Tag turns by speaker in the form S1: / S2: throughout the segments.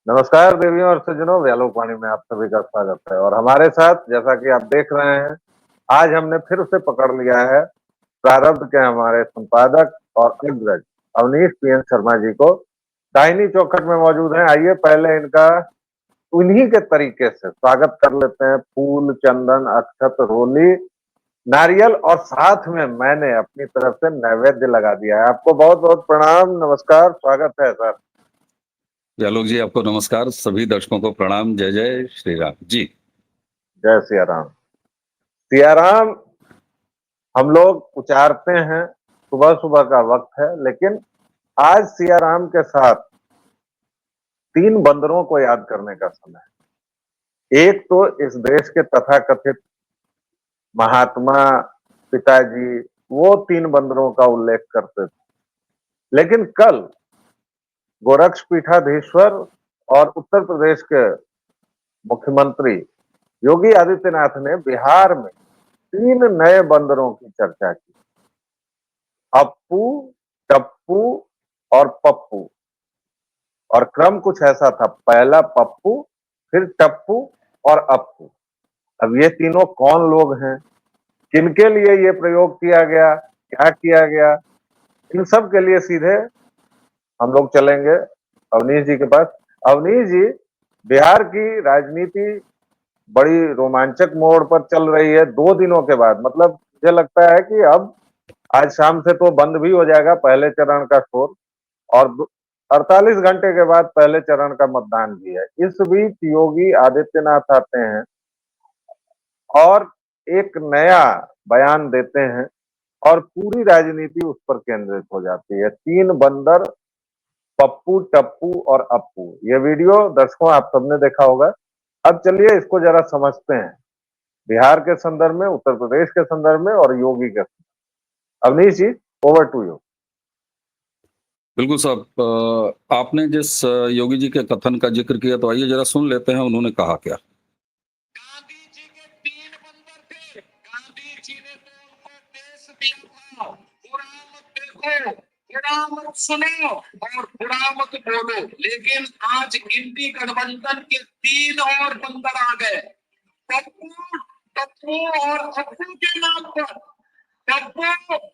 S1: नमस्कार देवियों और सज्जनों, व्यालोक वाणी में आप सभी का स्वागत है। और हमारे साथ, जैसा कि आप देख रहे हैं, आज हमने फिर से पकड़ लिया है प्रारब्ध के हमारे संपादक और अग्रज अवनीश पीएन शर्मा जी को। दाहिनी चौखट में मौजूद हैं। आइए पहले इनका उन्हीं के तरीके से स्वागत कर लेते हैं। फूल, चंदन, अक्षत, रोली, नारियल और साथ में मैंने अपनी तरफ से नैवेद्य लगा दिया है। आपको बहुत बहुत प्रणाम, नमस्कार, स्वागत है सर।
S2: यालोक जी, आपको नमस्कार। सभी दर्शकों को प्रणाम। जय जय श्री राम जी।
S1: जय सिया राम। सिया राम हम लोग उचारते हैं, सुबह सुबह का वक्त है, लेकिन आज सिया राम के साथ तीन बंदरों को याद करने का समय है। एक तो इस देश के तथाकथित महात्मा पिताजी, वो तीन बंदरों का उल्लेख करते थे, लेकिन कल गोरक्ष पीठाधीश्वर और उत्तर प्रदेश के मुख्यमंत्री योगी आदित्यनाथ ने बिहार में तीन नए बंदरों की चर्चा की। अप्पू, टप्पू और पप्पू। और क्रम कुछ ऐसा था, पहला पप्पू, फिर टप्पू और अप्पू। अब ये तीनों कौन लोग हैं, किनके लिए ये प्रयोग किया गया, क्या किया गया, इन सब के लिए सीधे हम लोग चलेंगे अवनीश जी के पास। अवनीश जी, बिहार की राजनीति बड़ी रोमांचक मोड़ पर चल रही है 2 दिनों के बाद। मतलब मुझे लगता है कि अब आज शाम से तो बंद भी हो जाएगा पहले चरण का शोर, और 48 घंटे के बाद पहले चरण का मतदान भी है। इस बीच योगी आदित्यनाथ आते हैं और एक नया बयान देते हैं और पूरी राजनीति उस पर केंद्रित हो जाती है। तीन बंदर, पप्पू, टप्पू और अप्पू। ये वीडियो दर्शकों आप सबने देखा होगा। अब चलिए इसको जरा समझते हैं, बिहार के संदर्भ में, उत्तर प्रदेश के संदर्भ में और योगी के संदर्भ। अवनीश जी, ओवर टू यू।
S2: बिल्कुल साहब, आपने जिस योगी जी के कथन का जिक्र किया, तो आइए जरा सुन लेते हैं उन्होंने कहा क्या।
S3: गांधी जी के तीन बंदर थे। गांधी जी ने तो उनको देश दिया था, बुरा मत देखो, बुरा मत सुनो और बुरा मत बोलो। लेकिन आज इंडी गठबंधन के तीन और बंदर आ गए, पप्पू, टप्पू और अप्पू के नाम पर। पप्पू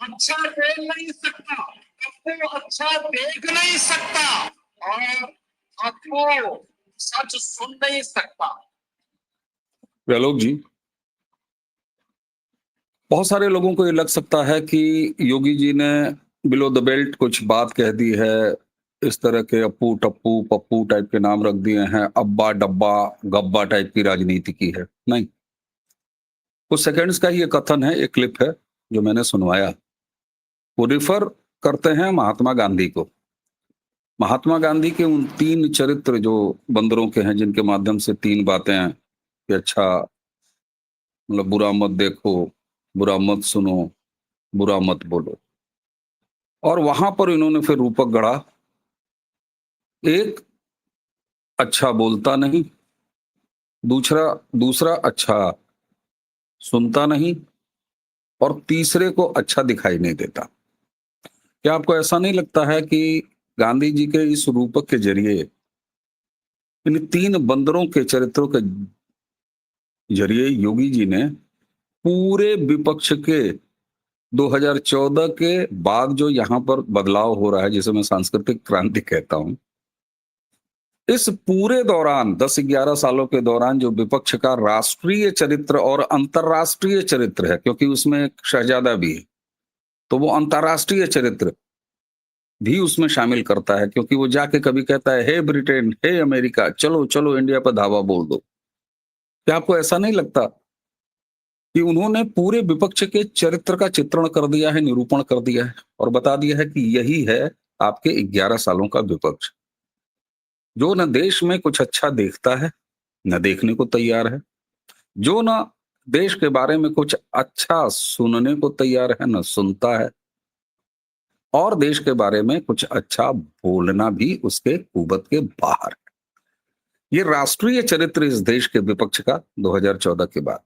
S3: अच्छा बोल नहीं सकता, पप्पू अच्छा देख नहीं सकता और अप्पू सच सुन नहीं सकता।
S2: व्यालोक जी, बहुत सारे लोगों को ये लग सकता है कि योगी जी ने बिलो द बेल्ट कुछ बात कह दी है। इस तरह के अप्पू, टप्पू, पप्पू टाइप के नाम रख दिए हैं, अब्बा, डब्बा, गब्बा टाइप की राजनीति की है। नहीं, कुछ सेकंड्स का ही ये कथन है, एक क्लिप है जो मैंने सुनवाया। वो रिफर करते हैं महात्मा गांधी को। महात्मा गांधी के उन तीन चरित्र जो बंदरों के हैं, जिनके माध्यम से तीन बातें हैं कि अच्छा, मतलब बुरा मत देखो, बुरा मत सुनो, बुरा मत बोलो। और वहां पर इन्होंने फिर रूपक गढ़ा। एक, अच्छा बोलता नहीं। दूसरा दूसरा अच्छा सुनता नहीं। और तीसरे को अच्छा दिखाई नहीं देता। क्या आपको ऐसा नहीं लगता है कि गांधी जी के इस रूपक के जरिए, इन तीन बंदरों के चरित्रों के जरिए योगी जी ने पूरे विपक्ष के 2014 के बाद जो यहाँ पर बदलाव हो रहा है, जिसे मैं सांस्कृतिक क्रांति कहता हूं, इस पूरे दौरान 10-11 सालों के दौरान जो विपक्ष का राष्ट्रीय चरित्र और अंतरराष्ट्रीय चरित्र है, क्योंकि उसमें एक शहजादा भी है, तो वो अंतरराष्ट्रीय चरित्र भी उसमें शामिल करता है। क्योंकि वो जाके कभी कहता है, हे ब्रिटेन, हे अमेरिका, चलो चलो इंडिया पर धावा बोल दो। क्या आपको ऐसा नहीं लगता कि उन्होंने पूरे विपक्ष के चरित्र का चित्रण कर दिया है, निरूपण कर दिया है और बता दिया है कि यही है आपके 11 सालों का विपक्ष, जो न देश में कुछ अच्छा देखता है, न देखने को तैयार है, जो न देश के बारे में कुछ अच्छा सुनने को तैयार है, न सुनता है, और देश के बारे में कुछ अच्छा बोलना भी उसके कुबत के बाहर है। ये राष्ट्रीय चरित्र इस देश के विपक्ष का 2014 के बाद।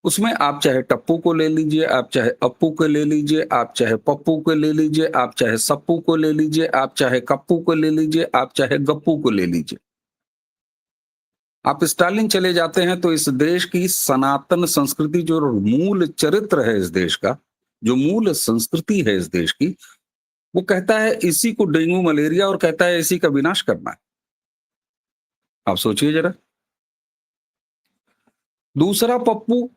S2: उसमें आप चाहे टप्पू को ले लीजिए, आप चाहे अप्पू को ले लीजिए, आप चाहे पप्पू को ले लीजिए, आप चाहे सप्पू को ले लीजिए, आप चाहे कप्पू को ले लीजिए, आप चाहे गप्पू को ले लीजिए। आप स्टालिन चले जाते हैं तो इस देश की सनातन संस्कृति, जो मूल चरित्र है इस देश का, जो मूल संस्कृति है इस देश की, वो कहता है इसी को डेंगू मलेरिया और कहता है इसी का विनाश करना है। आप सोचिए जरा। दूसरा पप्पू,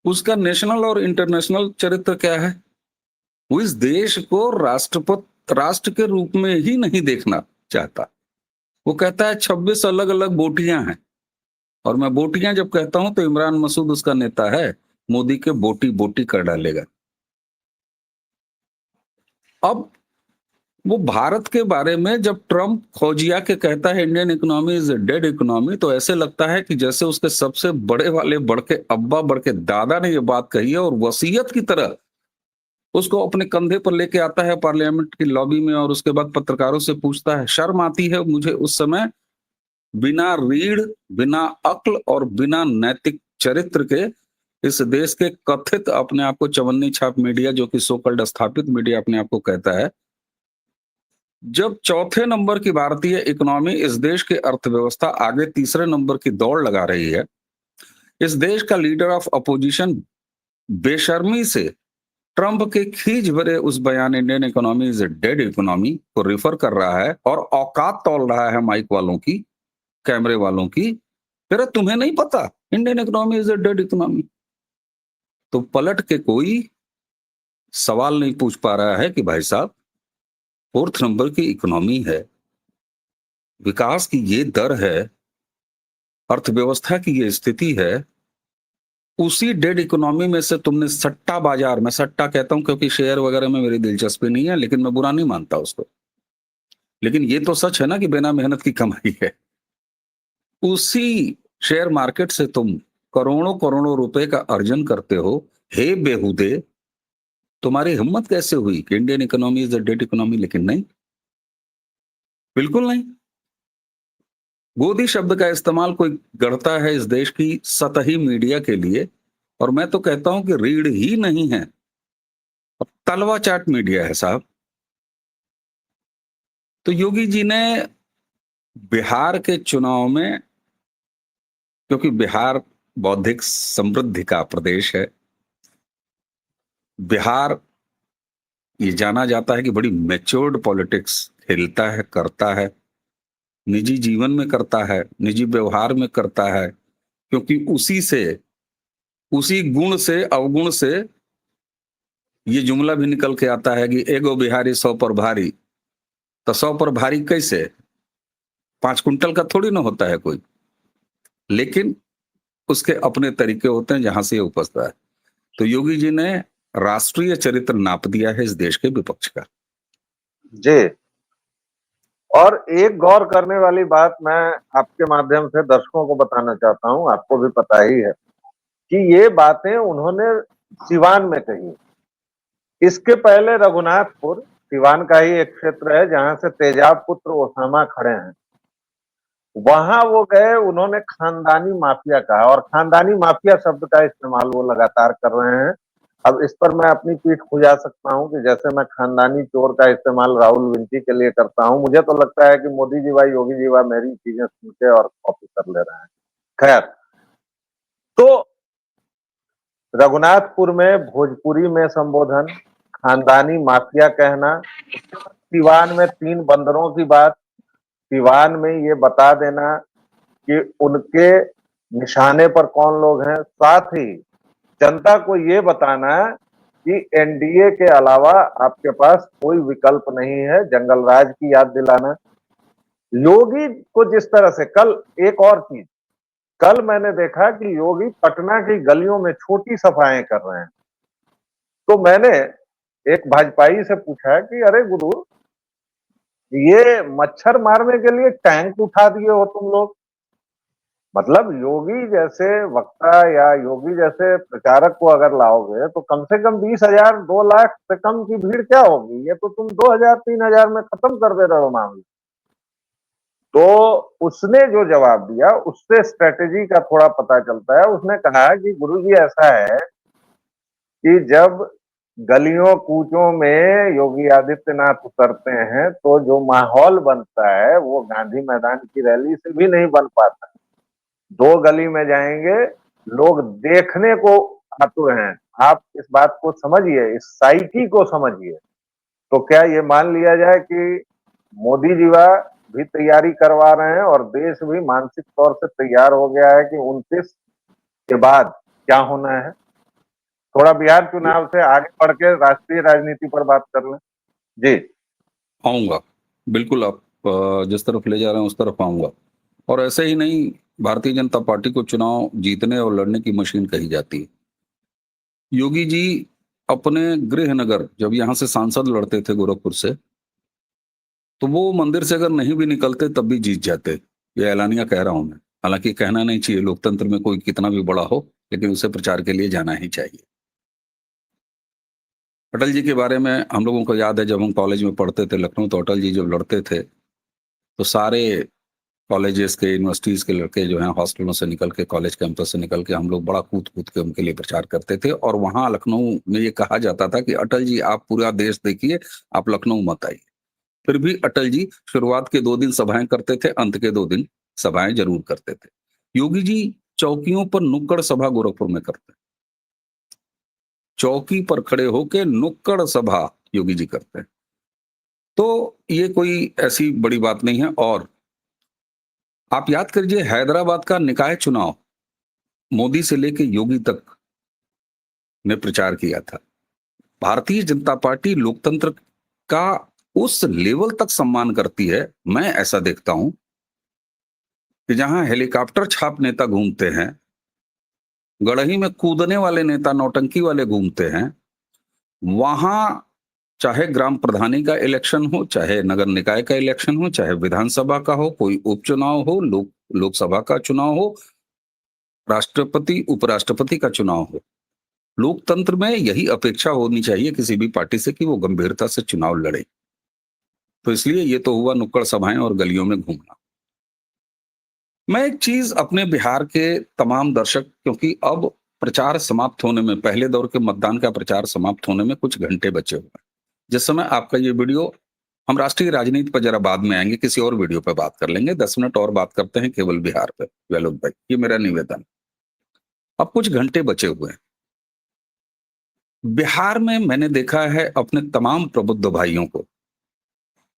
S2: उसका नेशनल और इंटरनेशनल चरित्र क्या है? वो इस देश को राष्ट्र के रूप में ही नहीं देखना चाहता। वो कहता है 26 अलग अलग बोटियां हैं, और मैं बोटियां जब कहता हूं तो इमरान मसूद उसका नेता है, मोदी के बोटी बोटी कर डालेगा। अब वो भारत के बारे में जब ट्रंप खोजिया के कहता है Indian economy is dead economy, तो ऐसे लगता है कि जैसे उसके सबसे बड़े वाले बड़के अब्बा बड़के दादा ने ये बात कही है, और वसीयत की तरह उसको अपने कंधे पर लेके आता है पार्लियामेंट की लॉबी में, और उसके बाद पत्रकारों से पूछता है। शर्म आती है मुझे उस समय, बिना रीढ़, बिना अक्ल और बिना नैतिक चरित्र के इस देश के कथित अपने आप को चवन्नी छाप मीडिया, जो कि सोकल्ड स्थापित मीडिया अपने आप को कहता है, जब चौथे नंबर की भारतीय इकोनॉमी इस देश की अर्थव्यवस्था आगे तीसरे नंबर की दौड़ लगा रही है, इस देश का लीडर ऑफ अपोजिशन बेशर्मी से ट्रंप के खींच भरे उस बयान Indian economy is dead economy को रेफर कर रहा है और औकात तौल रहा है माइक वालों की, कैमरे वालों की। फिर तुम्हें नहीं पता Indian economy is dead economy? तो पलट के कोई सवाल नहीं पूछ पा रहा है कि भाई साहब, फोर्थ नंबर की इकोनॉमी है, विकास की ये दर है, अर्थव्यवस्था की ये स्थिति है, उसी डेड इकोनॉमी में से तुमने सट्टा बाजार, मैं सट्टा कहता हूं क्योंकि शेयर वगैरह में मेरी दिलचस्पी नहीं है, लेकिन मैं बुरा नहीं मानता उसको, लेकिन ये तो सच है ना कि बिना मेहनत की कमाई है। उसी शेयर मार्केट से तुम करोड़ों करोड़ों रुपए का अर्जन करते हो। हे बेहुदे, तुम्हारी हिम्मत कैसे हुई कि Indian economy is a dead economy? लेकिन नहीं, बिल्कुल नहीं। गोदी शब्द का इस्तेमाल कोई करता है इस देश की सतही मीडिया के लिए, और मैं तो कहता हूं कि रीढ़ ही नहीं है, अब तलवा चाट मीडिया है साहब। तो योगी जी ने बिहार के चुनाव में, क्योंकि बिहार बौद्धिक समृद्धि का प्रदेश है, बिहार ये जाना जाता है कि बड़ी मैच्योर्ड पॉलिटिक्स खेलता है, करता है, निजी जीवन में करता है, निजी व्यवहार में करता है, क्योंकि उसी गुण से अवगुण से ये जुमला भी निकल के आता है कि एगो बिहारी 100 पर भारी। तो 100 पर भारी कैसे? 5 कुंटल का थोड़ी ना होता है कोई, लेकिन उसके अपने तरीके होते हैं जहां से ये उपजता है। तो योगी जी ने राष्ट्रीय चरित्र नाप दिया है इस देश के विपक्ष का।
S1: जी। और एक गौर करने वाली बात मैं आपके माध्यम से दर्शकों को बताना चाहता हूं, आपको भी पता ही है कि ये बातें उन्होंने सिवान में कही। इसके पहले रघुनाथपुर, सिवान का ही एक क्षेत्र है जहां से तेजाब पुत्र ओसामा खड़े हैं, वहां वो गए, उन्होंने खानदानी माफिया कहा, और खानदानी माफिया शब्द का इस्तेमाल वो लगातार कर रहे हैं। अब इस पर मैं अपनी पीठ खुजा सकता हूं कि जैसे मैं खानदानी चोर का इस्तेमाल राहुल विंटी के लिए करता हूं, मुझे तो लगता है कि मोदी जी भाई, योगी जी भाई मेरी चीजें सुन के और कॉपी कर ले रहे हैं। खैर, तो रघुनाथपुर में भोजपुरी में संबोधन, खानदानी माफिया कहना, सिवान में 3 बंदरों की बात, सिवान में ये बता देना कि उनके निशाने पर कौन लोग हैं, साथ ही जनता को ये बताना कि एनडीए के अलावा आपके पास कोई विकल्प नहीं है, जंगल राज की याद दिलाना। योगी को जिस तरह से एक और चीज, कल मैंने देखा कि योगी पटना की गलियों में छोटी सफाइयां कर रहे हैं। तो मैंने एक भाजपाई से पूछा कि अरे गुरु, ये मच्छर मारने के लिए टैंक उठा दिए हो तुम लोग? मतलब योगी जैसे वक्ता या योगी जैसे प्रचारक को अगर लाओगे तो कम से कम 20,000 2 लाख से कम की भीड़ क्या होगी? ये तो तुम 2,000 3,000 में खत्म कर दे रहे हो मामले। तो उसने जो जवाब दिया उससे स्ट्रेटेजी का थोड़ा पता चलता है। उसने कहा कि गुरुजी ऐसा है कि जब गलियों कूचों में योगी आदित्यनाथ उतरते हैं तो जो माहौल बनता है वो गांधी मैदान की रैली से भी नहीं बन पाता। 2 गली में जाएंगे, लोग देखने को आतुर हैं। आप इस बात को समझिए, इस साइकी को समझिए। तो क्या ये मान लिया जाए कि मोदी जी भी तैयारी करवा रहे हैं और देश भी मानसिक तौर से तैयार हो गया है कि 29 के बाद क्या होना है? थोड़ा बिहार चुनाव से आगे बढ़ के राष्ट्रीय राजनीति पर बात कर लें। जी
S2: आऊंगा, बिल्कुल। आप जिस तरफ ले जा रहे हैं उस तरफ आऊंगा। और ऐसे ही नहीं, भारतीय जनता पार्टी को चुनाव जीतने और लड़ने की मशीन कही जाती है। योगी जी अपने गृह नगर जब यहाँ से सांसद लड़ते थे गोरखपुर से, तो वो मंदिर से अगर नहीं भी निकलते तब भी जीत जाते। ये ऐलानिया कह रहा हूं मैं। हालांकि कहना नहीं चाहिए, लोकतंत्र में कोई कितना भी बड़ा हो, लेकिन उसे प्रचार के लिए जाना ही चाहिए। अटल जी के बारे में हम लोगों को याद है, जब हम कॉलेज में पढ़ते थे लखनऊ, तो अटल जी जब लड़ते थे तो सारे कॉलेजेस के, यूनिवर्सिटीज के लड़के जो हैं हॉस्टलों से निकल के, कॉलेज कैंपस से निकल के, हम लोग बड़ा कूद कूद के उनके लिए प्रचार करते थे। और वहां लखनऊ में ये कहा जाता था कि अटल जी आप पूरा देश देखिए, आप लखनऊ मत आइए। फिर भी अटल जी शुरुआत के 2 दिन सभाएं करते थे, अंत के 2 दिन सभाएं जरूर करते थे। योगी जी चौकियों पर नुक्कड़ सभा गोरखपुर में करते हैं। चौकी पर खड़े होके नुक्कड़ सभा योगी जी करते हैं। तो ये कोई ऐसी बड़ी बात नहीं है। और आप याद करिए, हैदराबाद का निकाय चुनाव मोदी से लेके योगी तक ने प्रचार किया था। भारतीय जनता पार्टी लोकतंत्र का उस लेवल तक सम्मान करती है। मैं ऐसा देखता हूं कि जहां हेलीकॉप्टर छाप नेता घूमते हैं, गड़ही में कूदने वाले नेता, नौटंकी वाले घूमते हैं, वहां चाहे ग्राम प्रधानी का इलेक्शन हो, चाहे नगर निकाय का इलेक्शन हो, चाहे विधानसभा का हो, कोई उपचुनाव हो, लोकसभा का चुनाव हो, राष्ट्रपति उपराष्ट्रपति का चुनाव हो, लोकतंत्र में यही अपेक्षा होनी चाहिए किसी भी पार्टी से कि वो गंभीरता से चुनाव लड़े। तो इसलिए ये तो हुआ नुक्कड़ सभाएं और गलियों में घूमना। मैं एक चीज अपने बिहार के तमाम दर्शक, क्योंकि अब प्रचार समाप्त होने में, पहले दौर के मतदान का प्रचार समाप्त होने में कुछ घंटे बचे हुए हैं। जिस समय आपका ये वीडियो, हम राष्ट्रीय राजनीति पर जरा बाद में आएंगे, किसी और वीडियो पे बात कर लेंगे। 10 मिनट और बात करते हैं केवल बिहार पे। वेलोक भाई, ये मेरा निवेदन। अब कुछ घंटे बचे हुए हैं। बिहार में मैंने देखा है अपने तमाम प्रबुद्ध भाइयों को,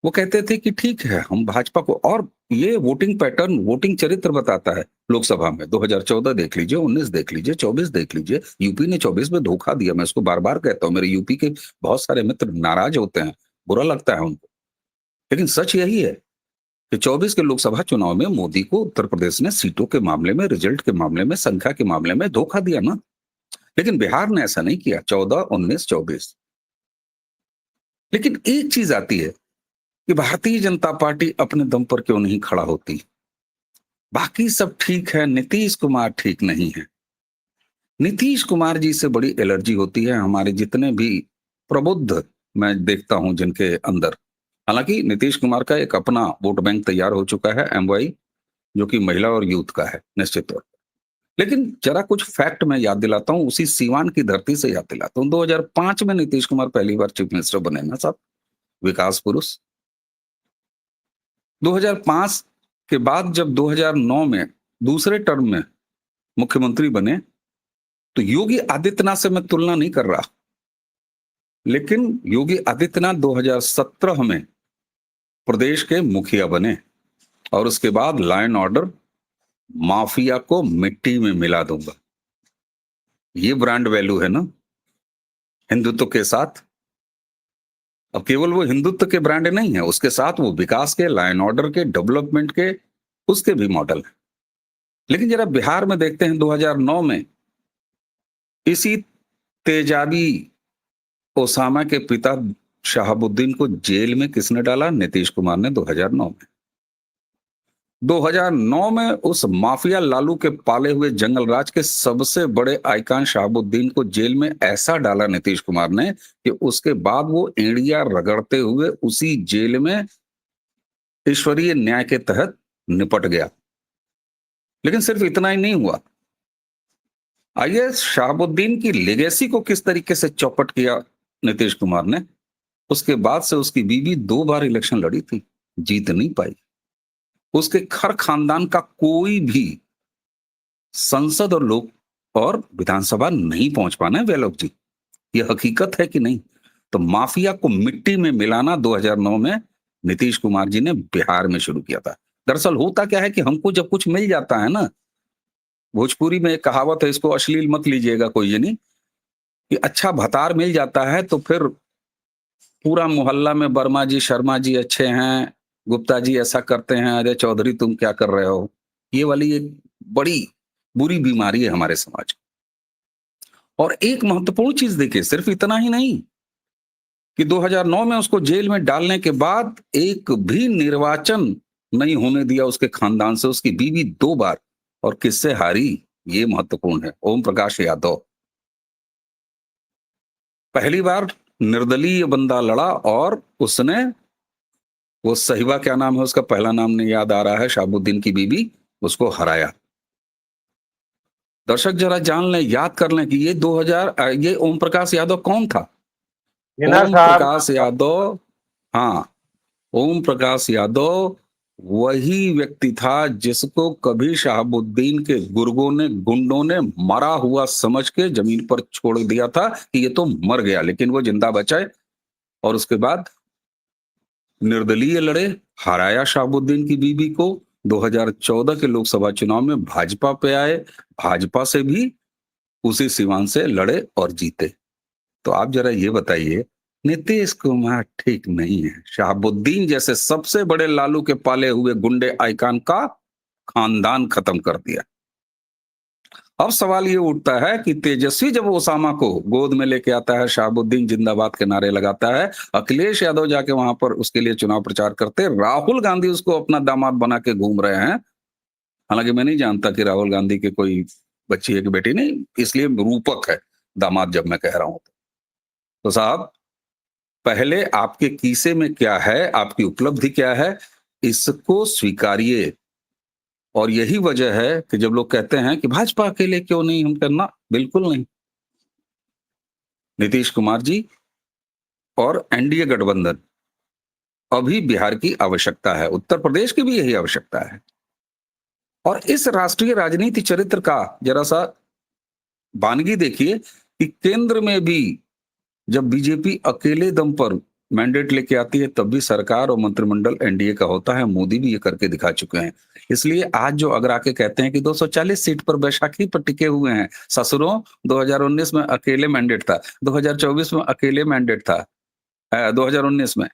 S2: वो कहते थे कि ठीक है हम भाजपा को, और ये वोटिंग पैटर्न, वोटिंग चरित्र बताता है। लोकसभा में 2014 देख लीजिए, 19 देख लीजिए, 24 देख लीजिए। यूपी ने 24 में धोखा दिया। मैं इसको बार बार कहता हूं, मेरे यूपी के बहुत सारे मित्र नाराज होते हैं, बुरा लगता है उनको, लेकिन सच यही है कि 24 के लोकसभा चुनाव में मोदी को उत्तर प्रदेश ने सीटों के मामले में, रिजल्ट के मामले में, संख्या के मामले में धोखा दिया ना। लेकिन बिहार ने ऐसा नहीं किया, 14, 19, 24। लेकिन एक चीज आती है कि भारतीय जनता पार्टी अपने दम पर क्यों नहीं खड़ा होती। बाकी सब ठीक है, नीतीश कुमार ठीक नहीं है। नीतीश कुमार जी से बड़ी एलर्जी होती है हमारे जितने भी प्रबुद्ध मैं देखता हूं जिनके अंदर। हालांकि नीतीश कुमार का एक अपना वोट बैंक तैयार हो चुका है, एमवाई, जो कि महिला और यूथ का है निश्चित तौर पर। लेकिन जरा कुछ फैक्ट मैं याद दिलाता हूं, उसी सीवान की धरती से याद दिलाता हूं। 2005 में नीतीश कुमार पहली बार चीफ मिनिस्टर बने ना साहब, विकास पुरुष। 2005 के बाद जब 2009 में दूसरे टर्म में मुख्यमंत्री बने, तो योगी आदित्यनाथ से मैं तुलना नहीं कर रहा, लेकिन योगी आदित्यनाथ 2017 में प्रदेश के मुखिया बने, और उसके बाद लॉ एंड ऑर्डर माफिया को मिट्टी में मिला दूंगा। ये ब्रांड वैल्यू है ना हिंदुत्व के साथ। अब केवल वो हिंदुत्व के ब्रांड नहीं है, उसके साथ वो विकास के, लॉ एंड ऑर्डर के, डेवलपमेंट के, उसके भी मॉडल है। लेकिन जरा बिहार में देखते हैं, 2009 में इसी तेजाबी ओसामा के पिता शहाबुद्दीन को जेल में किसने डाला? नीतीश कुमार ने 2009 में। 2009 में उस माफिया लालू के पाले हुए जंगल राज के सबसे बड़े आइकॉन शहाबुद्दीन को जेल में ऐसा डाला नीतीश कुमार ने कि उसके बाद वो एड़िया रगड़ते हुए उसी जेल में ईश्वरीय न्याय के तहत निपट गया। लेकिन सिर्फ इतना ही नहीं हुआ, आइए शहाबुद्दीन की लेगेसी को किस तरीके से चौपट किया नीतीश कुमार ने। उसके बाद से उसकी बीवी 2 बार इलेक्शन लड़ी थी, जीत नहीं पाई। उसके खर खानदान का कोई भी संसद और लोक और विधानसभा नहीं पहुंच पाना है वेलोक जी, ये हकीकत है कि नहीं? तो माफिया को मिट्टी में मिलाना 2009 में नीतीश कुमार जी ने बिहार में शुरू किया था। दरअसल होता क्या है कि हमको जब कुछ मिल जाता है ना, भोजपुरी में एक कहावत है, इसको अश्लील मत लीजिएगा कोई नहीं, कि अच्छा भतार मिल जाता है तो फिर पूरा मोहल्ला में वर्मा जी शर्मा जी अच्छे हैं, गुप्ता जी ऐसा करते हैं, अरे चौधरी तुम क्या कर रहे हो। ये वाली एक बड़ी बुरी बीमारी है हमारे समाज। और एक महत्वपूर्ण चीज देखिए, सिर्फ इतना ही नहीं कि 2009 में उसको जेल में डालने के बाद एक भी निर्वाचन नहीं होने दिया उसके खानदान से। उसकी बीवी 2 बार, और किससे हारी ये महत्वपूर्ण है, ओम प्रकाश यादव। पहली बार निर्दलीय बंदा लड़ा और उसने, वो सहिबा क्या नाम है उसका, पहला नाम नहीं याद आ रहा है, शहाबुद्दीन की बीवी, उसको हराया। दर्शक जरा जान लें, याद कर लें कि ये ओम प्रकाश यादव कौन था?
S1: हिना
S2: ओम
S1: साहब
S2: प्रकाश यादव, हाँ, ओम प्रकाश यादव वही व्यक्ति था जिसको कभी शहाबुद्दीन के गुंडों ने मरा हुआ समझ के जमीन पर छोड़ दिया था कि ये तो मर गया, लेकिन वो जिंदा बचा है। और उसके बाद निर्दलीय लड़े, हराया शहाबुद्दीन की बीवी को। 2014 के लोकसभा चुनाव में भाजपा पे आए, भाजपा से भी उसी सीवान से लड़े और जीते। तो आप जरा ये बताइए, नीतीश कुमार ठीक नहीं है, शहाबुद्दीन जैसे सबसे बड़े लालू के पाले हुए गुंडे आइकॉन का खानदान खत्म कर दिया। अब सवाल ये उठता है कि तेजस्वी जब ओसामा को गोद में लेके आता है, शहाबुद्दीन जिंदाबाद के नारे लगाता है, अखिलेश यादव जाके वहां पर उसके लिए चुनाव प्रचार करते, राहुल गांधी उसको अपना दामाद बना के घूम रहे हैं। हालांकि मैं नहीं जानता कि राहुल गांधी के कोई बच्ची है कि बेटी, नहीं, इसलिए रूपक है दामाद जब मैं कह रहा हूं। तो साहब, पहले आपके कीसे में क्या है, आपकी उपलब्धि क्या है, इसको स्वीकारिए। और यही वजह है कि जब लोग कहते हैं कि भाजपा अकेले क्यों नहीं, हम करना, बिल्कुल नहीं। नीतीश कुमार जी और एनडीए गठबंधन, अभी बिहार की आवश्यकता है, उत्तर प्रदेश की भी यही आवश्यकता है। और इस राष्ट्रीय राजनीति चरित्र का जरा सा वानगी देखिए कि केंद्र में भी जब बीजेपी अकेले दम पर मैंडेट लेके आती है, तब भी सरकार और मंत्रिमंडल एनडीए का होता है। मोदी भी ये करके दिखा चुके हैं। इसलिए आज जो अगर आके कहते हैं कि 240 सीट पर बैसाखी पर टिके हुए हैं, ससुरों 2019 में अकेले मैंडेट था, 2024 में अकेले मैंडेट था, 2019 में,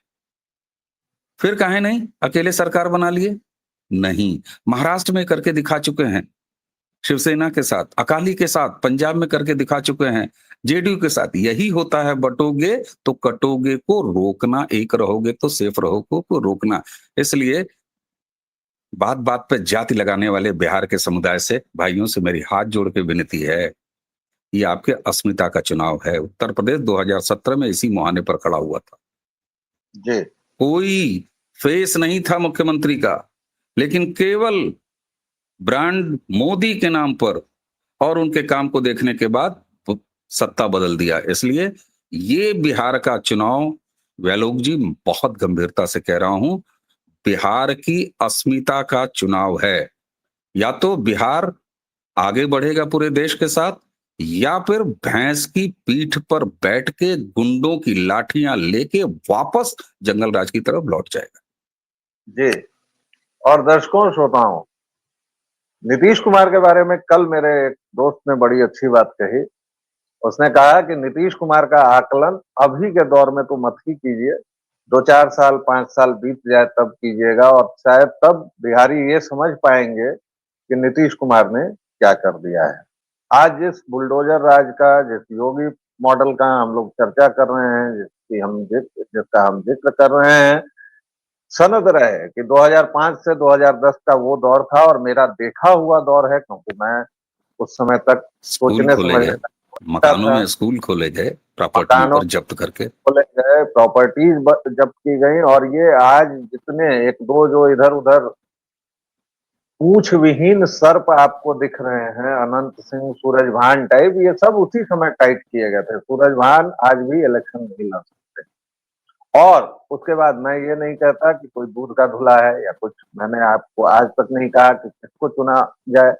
S2: फिर काहे नहीं अकेले सरकार बना लिए? नहीं, महाराष्ट्र में करके दिखा चुके हैं, शिवसेना के साथ, अकाली के साथ, पंजाब में करके दिखा चुके हैं, जेडीयू के साथ। यही होता है, बटोगे तो कटोगे को रोकना, एक रहोगे तो सेफ रहोगे को रोकना। इसलिए बात बात पे जाति लगाने वाले बिहार के समुदाय से, भाइयों से मेरी हाथ जोड़ के विनती है, ये आपके अस्मिता का चुनाव है। उत्तर प्रदेश 2017 में इसी मुहाने पर खड़ा हुआ था।
S1: जी,
S2: कोई फेस नहीं था मुख्यमंत्री का, लेकिन केवल ब्रांड मोदी के नाम पर और उनके काम को देखने के बाद सत्ता बदल दिया। इसलिए ये बिहार का चुनाव, वैलोक जी, बहुत गंभीरता से कह रहा हूं, बिहार की अस्मिता का चुनाव है। या तो बिहार आगे बढ़ेगा पूरे देश के साथ, या फिर भैंस की पीठ पर बैठ के गुंडों की लाठियां लेके वापस जंगल राज की तरफ लौट जाएगा।
S1: जी। और दर्शकों, श्रोताओं, नीतीश कुमार के बारे में कल मेरे एक दोस्त ने बड़ी अच्छी बात कही। उसने कहा कि नीतीश कुमार का आकलन अभी के दौर में तो मत ही कीजिए, 2-4 साल 5 साल बीत जाए तब कीजिएगा, और शायद तब बिहारी ये समझ पाएंगे कि नीतीश कुमार ने क्या कर दिया है। आज जिस बुलडोजर राज का, जिस योगी मॉडल का हम लोग चर्चा कर रहे हैं, जिसका हम जिक्र कर रहे हैं, सनद रहे कि 2005 से 2010 का वो दौर था, और मेरा देखा हुआ दौर है, क्योंकि मैं उस समय तक
S2: स्कूल
S1: सोचने
S2: खोले
S1: समझने
S2: गए,
S1: लगता
S2: मकानों
S1: था,
S2: में स्कूल खोले गए, प्रॉपर्टियों
S1: मकानों
S2: पर जब्त करके।
S1: खोले गए, प्रॉपर्टीज जब्त की गई, और ये आज जितने एक दो जो इधर उधर पूछ विहीन सर्प आपको दिख रहे हैं, अनंत सिंह, सूरजभान टाइप, ये सब उसी समय टाइट किए गए थे। सूरजभान आज भी इलेक्शन नहीं लड़ सकते। और उसके बाद मैं ये नहीं कहता कि कोई दूध का धुला है या कुछ, मैंने आपको आज तक नहीं कहा कि किसको चुना जाए,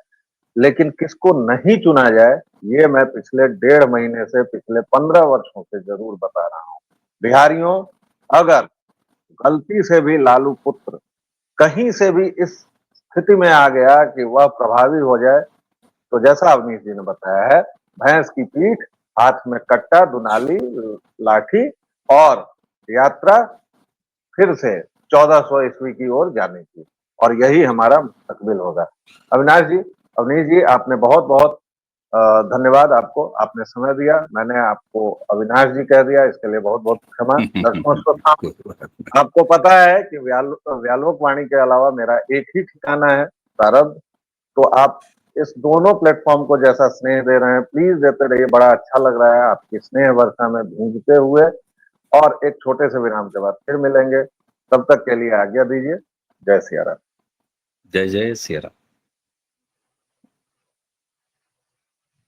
S1: लेकिन किसको नहीं चुना जाए ये मैं पिछले 1.5 महीने से, पिछले 15 वर्षों से जरूर बता रहा हूं। बिहारियों, अगर गलती से भी लालू पुत्र कहीं से भी इस स्थिति में आ गया कि वह प्रभावी हो जाए, तो जैसा अवनीश जी ने बताया है, भैंस की पीठ, हाथ में कट्टा, दुनाली, लाठी, और यात्रा फिर से 1400 ईस्वी की ओर जाने की, और यही हमारा मुस्तकबिल होगा। अविनाश जी, अवनीश जी, आपने बहुत बहुत धन्यवाद आपको, आपने समय दिया। मैंने आपको अविनाश जी कह दिया, इसके लिए बहुत बहुत क्षमा। दर्शकों श्रोताओं,
S2: कोई बात नहीं।
S1: आपको पता है कि व्यालोक वाणी के अलावा मेरा एक ही ठिकाना है, प्रारब्ध। तो आप इस दोनों प्लेटफॉर्म को जैसा स्नेह दे रहे हैं, प्लीज देते रहिए, बड़ा अच्छा लग रहा है आपकी स्नेह वर्षा में भींजते हुए। और एक छोटे से विराम के बाद फिर मिलेंगे, तब तक के लिए आज्ञा दीजिए। जय सिया राम।
S2: जय जय सिया राम।